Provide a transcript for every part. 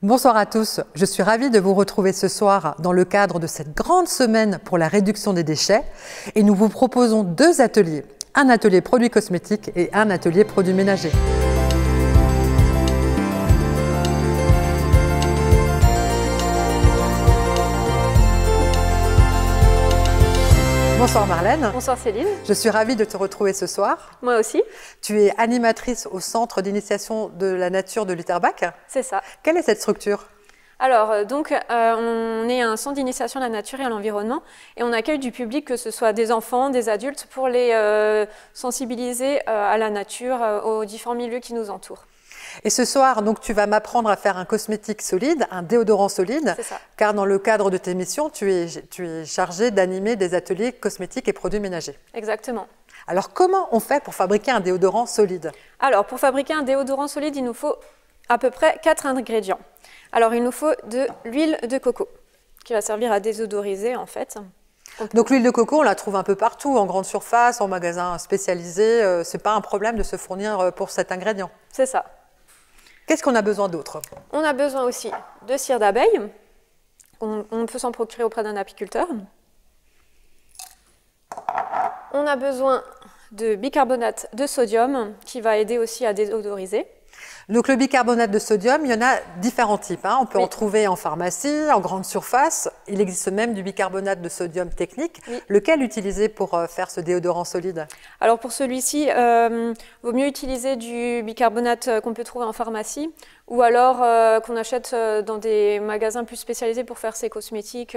Bonsoir à tous, je suis ravie de vous retrouver ce soir dans le cadre de cette grande semaine pour la réduction des déchets et nous vous proposons deux ateliers, un atelier produits cosmétiques et un atelier produits ménagers. Bonsoir Marlène. Bonsoir Céline. Je suis ravie de te retrouver ce soir. Moi aussi. Tu es animatrice au Centre d'initiation de la nature de Lutterbach. C'est ça. Quelle est cette structure ? Alors, on est un centre d'initiation à la nature et à l'environnement et on accueille du public, que ce soit des enfants, des adultes, pour les sensibiliser à la nature, aux différents milieux qui nous entourent. Et ce soir, donc, tu vas m'apprendre à faire un cosmétique solide, un déodorant solide, car dans le cadre de tes missions, tu es chargée d'animer des ateliers cosmétiques et produits ménagers. Exactement. Alors, comment on fait pour fabriquer un déodorant solide? Alors, pour fabriquer un déodorant solide, il nous faut à peu près 4 ingrédients. Alors, il nous faut de l'huile de coco, qui va servir à désodoriser, en fait. Donc, l'huile de coco, on la trouve un peu partout, en grande surface, en magasin spécialisé. Ce n'est pas un problème de se fournir pour cet ingrédient. C'est ça. Qu'est-ce qu'on a besoin d'autre? On a besoin aussi de cire d'abeille. On peut s'en procurer auprès d'un apiculteur. On a besoin de bicarbonate de sodium qui va aider aussi à désodoriser. Donc le bicarbonate de sodium, il y en a différents types. On peut en trouver en pharmacie, en grande surface. Il existe même du bicarbonate de sodium technique. Lequel utiliser pour faire ce déodorant solide? Alors pour celui-ci, vaut mieux utiliser du bicarbonate qu'on peut trouver en pharmacie ou alors qu'on achète dans des magasins plus spécialisés pour faire ses cosmétiques.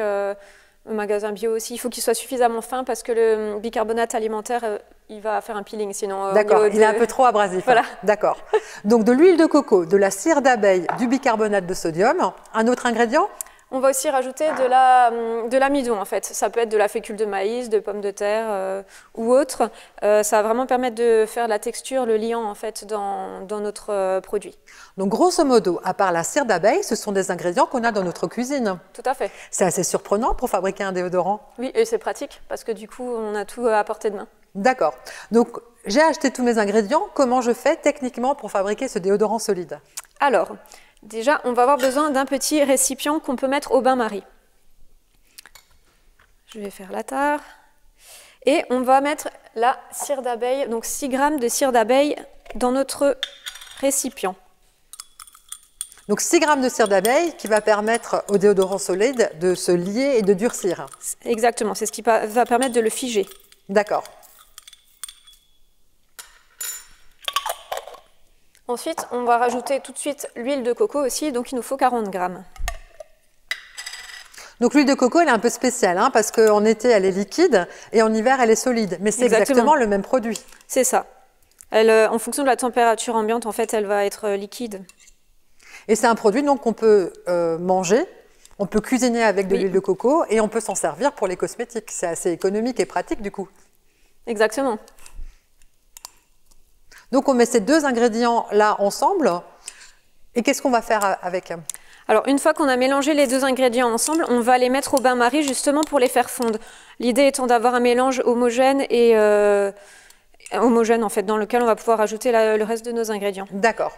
Un magasin bio aussi, il faut qu'il soit suffisamment fin parce que le bicarbonate alimentaire, il va faire un peeling sinon. D'accord, il est un peu trop abrasif. Voilà. D'accord. Donc de l'huile de coco, de la cire d'abeille, du bicarbonate de sodium. Un autre ingrédient? On va aussi rajouter de l'amidon en fait. Ça peut être de la fécule de maïs, de pommes de terre ou autre. Ça va vraiment permettre de faire la texture, le liant en fait dans notre produit. Donc grosso modo, à part la cire d'abeille, ce sont des ingrédients qu'on a dans notre cuisine. Tout à fait. C'est assez surprenant pour fabriquer un déodorant. Oui, et c'est pratique parce que du coup, on a tout à portée de main. D'accord. Donc j'ai acheté tous mes ingrédients. Comment je fais techniquement pour fabriquer ce déodorant solide? Alors, déjà, on va avoir besoin d'un petit récipient qu'on peut mettre au bain-marie. Je vais faire la tare. Et on va mettre la cire d'abeille, donc 6 grammes de cire d'abeille dans notre récipient. Donc 6 grammes de cire d'abeille qui va permettre au déodorant solide de se lier et de durcir. Exactement, c'est ce qui va permettre de le figer. D'accord. Ensuite, on va rajouter tout de suite l'huile de coco aussi, donc il nous faut 40 grammes. Donc l'huile de coco, elle est un peu spéciale, parce qu'en été, elle est liquide et en hiver, elle est solide. Mais c'est exactement le même produit. C'est ça. En fonction de la température ambiante, en fait, elle va être liquide. Et c'est un produit donc qu'on peut manger, on peut cuisiner avec de l'huile de coco et on peut s'en servir pour les cosmétiques. C'est assez économique et pratique du coup. Exactement. Donc on met ces deux ingrédients là ensemble et qu'est-ce qu'on va faire avec? Alors une fois qu'on a mélangé les deux ingrédients ensemble, on va les mettre au bain-marie justement pour les faire fondre. L'idée étant d'avoir un mélange homogène et homogène en fait dans lequel on va pouvoir ajouter le reste de nos ingrédients. D'accord.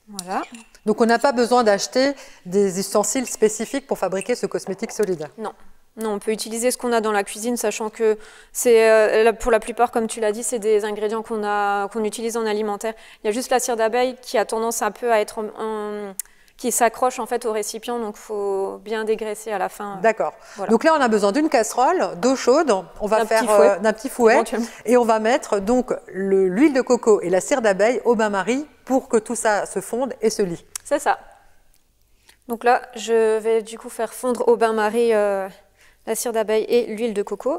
Voilà. Donc on n'a pas besoin d'acheter des ustensiles spécifiques pour fabriquer ce cosmétique solide? Non. Non, on peut utiliser ce qu'on a dans la cuisine, sachant que c'est pour la plupart, comme tu l'as dit, c'est des ingrédients qu'on utilise en alimentaire. Il y a juste la cire d'abeille qui a tendance un peu à être qui s'accroche en fait au récipient, donc il faut bien dégraisser à la fin. D'accord. Voilà. Donc là, on a besoin d'une casserole, d'eau chaude. On va faire d'un petit fouet et on va mettre donc l'huile de coco et la cire d'abeille au bain-marie pour que tout ça se fonde et se lie. C'est ça. Donc là, je vais du coup faire fondre au bain-marie la cire d'abeille et l'huile de coco.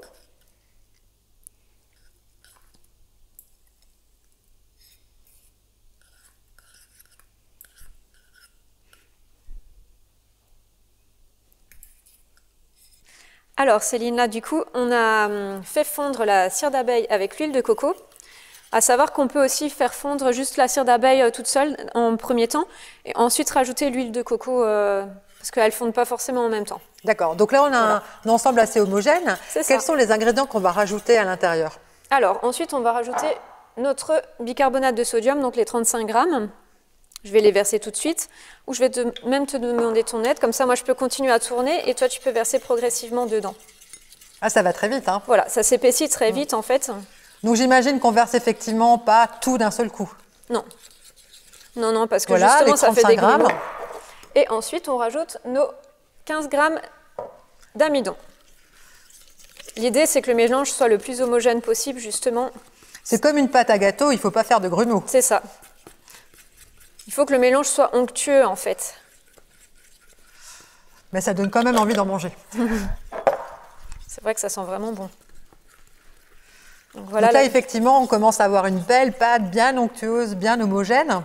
Alors Céline, là du coup, on a fait fondre la cire d'abeille avec l'huile de coco. À savoir qu'on peut aussi faire fondre juste la cire d'abeille toute seule en premier temps et ensuite rajouter l'huile de coco parce qu'elles ne fondent pas forcément en même temps. D'accord, donc là on a un ensemble assez homogène. Quels sont les ingrédients qu'on va rajouter à l'intérieur? Alors ensuite on va rajouter notre bicarbonate de sodium, donc les 35 grammes. Je vais les verser tout de suite, ou je vais même te demander ton aide. Comme ça, moi, je peux continuer à tourner et toi, tu peux verser progressivement dedans. Ah, ça va très vite, hein. Voilà, ça s'épaissit très vite, en fait. Donc, j'imagine qu'on verse effectivement pas tout d'un seul coup. Non. Non, non, parce que voilà, justement, les ça fait des grammes. grammes. Et ensuite, on rajoute nos 15 grammes d'amidon. L'idée, c'est que le mélange soit le plus homogène possible, justement. C'est comme une pâte à gâteau, il ne faut pas faire de grumeaux. C'est ça. Il faut que le mélange soit onctueux, en fait. Mais ça donne quand même envie d'en manger. C'est vrai que ça sent vraiment bon. Donc, voilà. Donc là, effectivement, on commence à avoir une belle pâte bien onctueuse, bien homogène.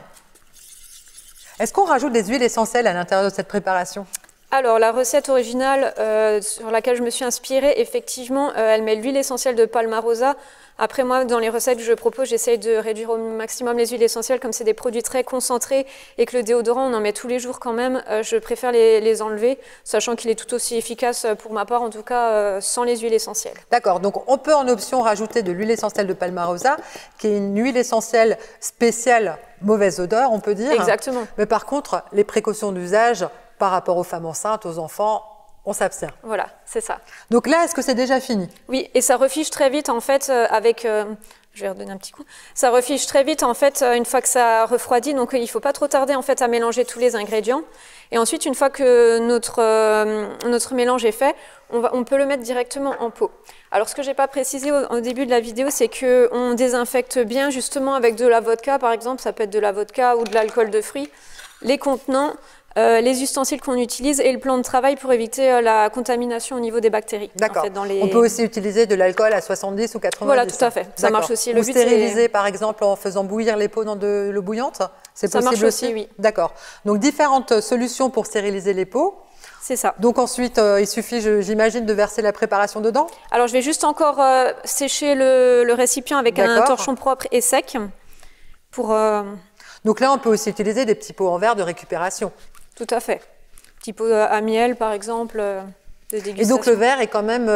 Est-ce qu'on rajoute des huiles essentielles à l'intérieur de cette préparation? Alors, la recette originale sur laquelle je me suis inspirée, effectivement, elle met l'huile essentielle de Palmarosa. Après, moi, dans les recettes que je propose, j'essaye de réduire au maximum les huiles essentielles, comme c'est des produits très concentrés et que le déodorant, on en met tous les jours quand même. Je préfère les enlever, sachant qu'il est tout aussi efficace, pour ma part, en tout cas, sans les huiles essentielles. D'accord, donc on peut en option rajouter de l'huile essentielle de Palmarosa, qui est une huile essentielle spéciale mauvaise odeur, on peut dire. Exactement. Mais par contre, les précautions d'usage par rapport aux femmes enceintes, aux enfants, on s'abstient. Voilà, c'est ça. Donc là, est-ce que c'est déjà fini? Oui, et ça refiche très vite en fait avec... je vais redonner un petit coup. Ça refiche très vite en fait une fois que ça refroidit, donc il ne faut pas trop tarder en fait à mélanger tous les ingrédients. Et ensuite, une fois que notre mélange est fait, on peut le mettre directement en pot. Alors ce que je n'ai pas précisé au début de la vidéo, c'est qu'on désinfecte bien justement avec de la vodka par exemple, ça peut être de la vodka ou de l'alcool de fruits, les contenants, les ustensiles qu'on utilise et le plan de travail pour éviter la contamination au niveau des bactéries. D'accord. En fait, on peut aussi utiliser de l'alcool à 70 ou 90. Voilà, tout à fait. Ça marche aussi. Le but, stériliser par exemple en faisant bouillir les pots dans de l'eau bouillante, c'est possible marche aussi, oui. D'accord. Donc différentes solutions pour stériliser les pots. C'est ça. Donc ensuite, il suffit, j'imagine, de verser la préparation dedans? Alors je vais juste encore sécher le récipient avec un torchon propre et sec. Donc là, on peut aussi utiliser des petits pots en verre de récupération. Tout à fait. Petit pot à miel, par exemple, de dégustation. Et donc le verre est quand même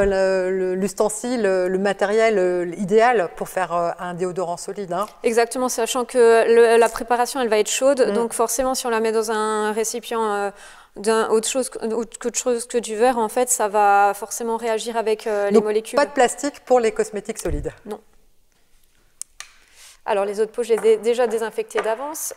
l'ustensile, le matériel idéal pour faire un déodorant solide. Hein. Exactement, sachant que la préparation, elle va être chaude. Donc forcément, si on la met dans un récipient autre chose que du verre, en fait, ça va forcément réagir avec les molécules. Pas de plastique pour les cosmétiques solides? Non. Alors les autres pots, je les ai déjà désinfectés d'avance.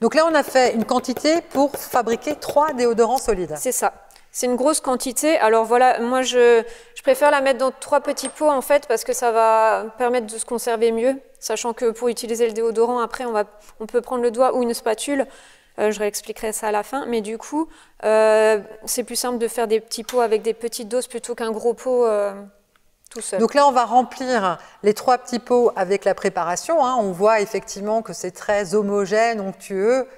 Donc là, on a fait une quantité pour fabriquer 3 déodorants solides. C'est ça. C'est une grosse quantité. Alors voilà, moi, je préfère la mettre dans 3 petits pots, en fait, parce que ça va permettre de se conserver mieux. Sachant que pour utiliser le déodorant, après, on peut prendre le doigt ou une spatule. Je réexpliquerai ça à la fin. Mais du coup, c'est plus simple de faire des petits pots avec des petites doses plutôt qu'un gros pot tout seul. Donc là, on va remplir les 3 petits pots avec la préparation. Hein. On voit effectivement que c'est très homogène, onctueux.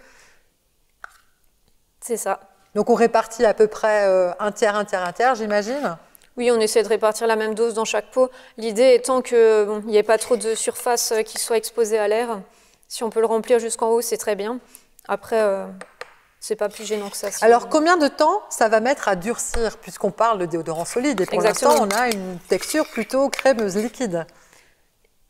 C'est ça. Donc on répartit à peu près un tiers, j'imagine? Oui, on essaie de répartir la même dose dans chaque pot. L'idée étant qu'il n'y ait pas trop de surface qui soit exposée à l'air. Si on peut le remplir jusqu'en haut, c'est très bien. Après, c'est pas plus gênant que ça. Alors, combien de temps ça va mettre à durcir, puisqu'on parle de déodorant solide? Et pour l'instant, on a une texture plutôt crémeuse, liquide.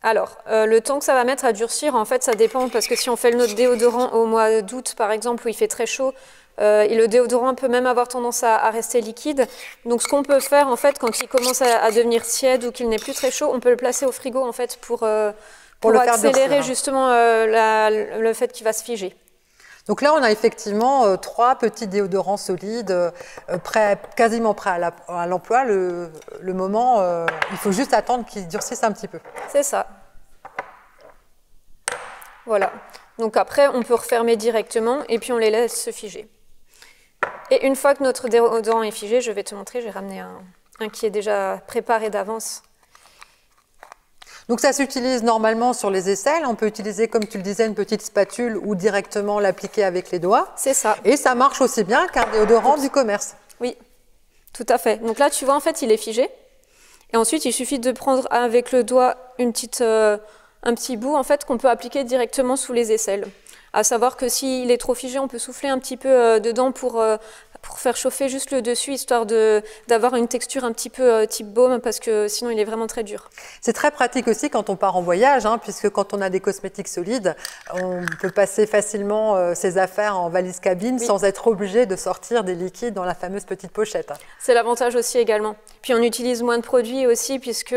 Alors, le temps que ça va mettre à durcir, en fait, ça dépend. Parce que si on fait notre déodorant au mois d'août, par exemple, où il fait très chaud, et le déodorant peut même avoir tendance à rester liquide. Donc, ce qu'on peut faire, en fait, quand il commence à devenir tiède ou qu'il n'est plus très chaud, on peut le placer au frigo, en fait, pour accélérer justement le fait qu'il va se figer. Donc là, on a effectivement 3 petits déodorants solides, quasiment prêts à l'emploi. Le moment, il faut juste attendre qu'ils durcissent un petit peu. C'est ça. Voilà. Donc après, on peut refermer directement et puis on les laisse se figer. Et une fois que notre déodorant est figé, je vais te montrer, j'ai ramené un qui est déjà préparé d'avance. Donc ça s'utilise normalement sur les aisselles. On peut utiliser, comme tu le disais, une petite spatule ou directement l'appliquer avec les doigts. C'est ça. Et ça marche aussi bien qu'un déodorant du commerce. Oui, tout à fait. Donc là, tu vois, en fait, il est figé. Et ensuite, il suffit de prendre avec le doigt un petit bout en fait, qu'on peut appliquer directement sous les aisselles. À savoir que s'il est trop figé, on peut souffler un petit peu dedans pour pour faire chauffer juste le dessus, histoire d'avoir une texture un petit peu type baume, parce que sinon il est vraiment très dur. C'est très pratique aussi quand on part en voyage, hein, puisque quand on a des cosmétiques solides, on peut passer facilement ses affaires en valise cabine sans être obligé de sortir des liquides dans la fameuse petite pochette. C'est l'avantage aussi également. Puis on utilise moins de produits aussi, puisque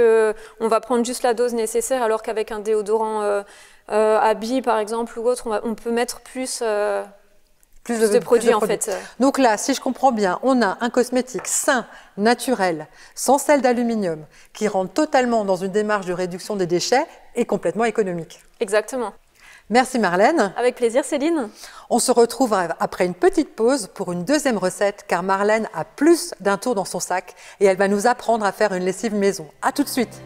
on va prendre juste la dose nécessaire, alors qu'avec un déodorant à billes par exemple ou autre, on peut mettre plus de produits en fait. Donc là, si je comprends bien, on a un cosmétique sain, naturel, sans sel d'aluminium, qui rentre totalement dans une démarche de réduction des déchets et complètement économique. Exactement. Merci Marlène. Avec plaisir Céline. On se retrouve après une petite pause pour une deuxième recette, car Marlène a plus d'un tour dans son sac et elle va nous apprendre à faire une lessive maison. À tout de suite.